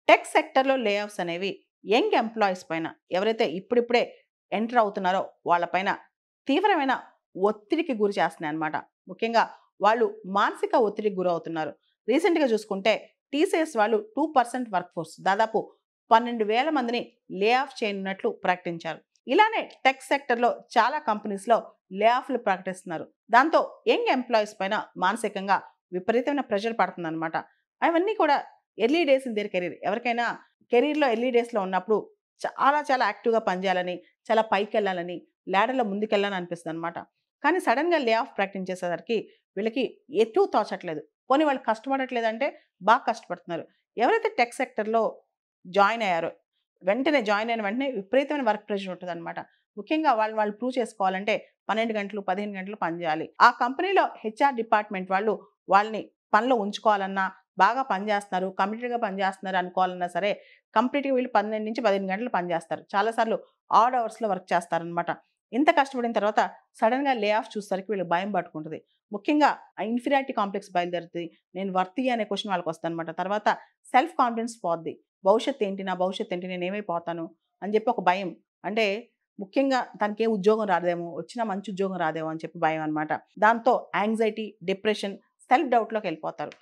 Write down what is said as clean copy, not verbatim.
Tech సెక్టర్‌లో లే offs అనేవి యంగ్ ఎంప్లాయీస్ పైన ఎవరైతే ఇప్పుడిప్పుడే ఎంటర్ అవుతున్నారో వాళ్ళ పైన తీవ్రమైన ఒత్తిడికి గురి చేస్తున్నాయన్నమాట. ముఖ్యంగా వాళ్ళు మానసిక ఒత్తిడికి గురవుతున్నారు. రీసెంట్‌గా చూసుకుంటే టీసీఎస్ వాళ్ళు 2% వర్క్ ఫోర్స్ దాదాపు 12,000 మందిని లే ఆఫ్ చేయనున్నట్లు ప్రకటించారు. ఇలానే టెక్ సెక్టర్‌లో చాలా కంపెనీస్‌లో లే ఆఫ్‌లు ప్రకటిస్తున్నారు. దాంతో యంగ్ ఎంప్లాయీస్ పైన మానసికంగా విపరీతమైన ప్రెషర్ పడుతుందన్నమాట. అవన్నీ కూడా early days in there career. ఎవరికైనా కెరీర్‌లో ఎర్లీ డేస్‌లో ఉన్నప్పుడు చాలా చాలా యాక్టివ్‌గా పనిచేయాలని, చాలా పైకెళ్ళాలని, లాడర్‌లో ముందుకెళ్ళాలని అనిపిస్తదనమాట. కానీ సడెన్‌గా లే ఆఫ్ ప్రకటించేసేసరికి వీళ్ళకి ఎటూ తోచట్లేదు. పోనీ వాళ్ళు కష్టపడట్లేదంటే బాగా కష్టపడుతున్నారు. ఎవరైతే టెక్ సెక్టర్‌లో జాయిన్ అయ్యారో, వెంటనే జాయిన్ అయిన వెంటనే విపరీతమైన వర్క్ ప్రెషర్ ఉంటదనమాట. ముఖ్యంగా వాళ్ళు వాళ్ళు ప్రూవ్ చేసుకోవాలంటే 12 గంటలు, 15 గంటలు పని చేయాలి. ఆ కంపెనీలో హెచ్ఆర్ డిపార్ట్‌మెంట్ వాళ్ళు వాళ్ళని పనిలో ఉంచుకోవాలన్నా, బాగా పనిచేస్తున్నారు, కమిటెడ్‌గా పనిచేస్తున్నారు అనుకోవాలన్నా సరే, కంప్లీట్‌గా వీళ్ళు 12-15 గంటలు పనిచేస్తారు. చాలా సార్లు ఆడ్ అవర్స్‌లో వర్క్ చేస్తారనమాట. ఇంత కష్టపడిన తర్వాత సడెన్‌గా లే ఆఫ్ చూసేసరికి వీళ్ళకి భయం పట్టుకుంటది. ముఖ్యంగా ఇన్ఫీరియారిటీ కాంప్లెక్స్ బయలుదేరుతది. నేను వర్తీ అనే క్వెషన్ వాళ్ళకొస్తదనమాట. తర్వాత సెల్ఫ్ కాన్ఫిడెన్స్ పోద్ది. భవిష్యత్తేంటి? నా భవిష్యత్తేంటి? నేనేమైపోతాను? అని చెప్పి ఒక భయం. అంటే ముఖ్యంగా తనకేం ఉద్యోగం రాదేమో, వచ్చినా మంచి ఉద్యోగం రాదేమో అని చెప్పి భయం అనమాట. దాంతో యాంగ్జైటీ, డిప్రెషన్, సెల్ఫ్ డౌట్‌లోకెళ్ళిపోతారు.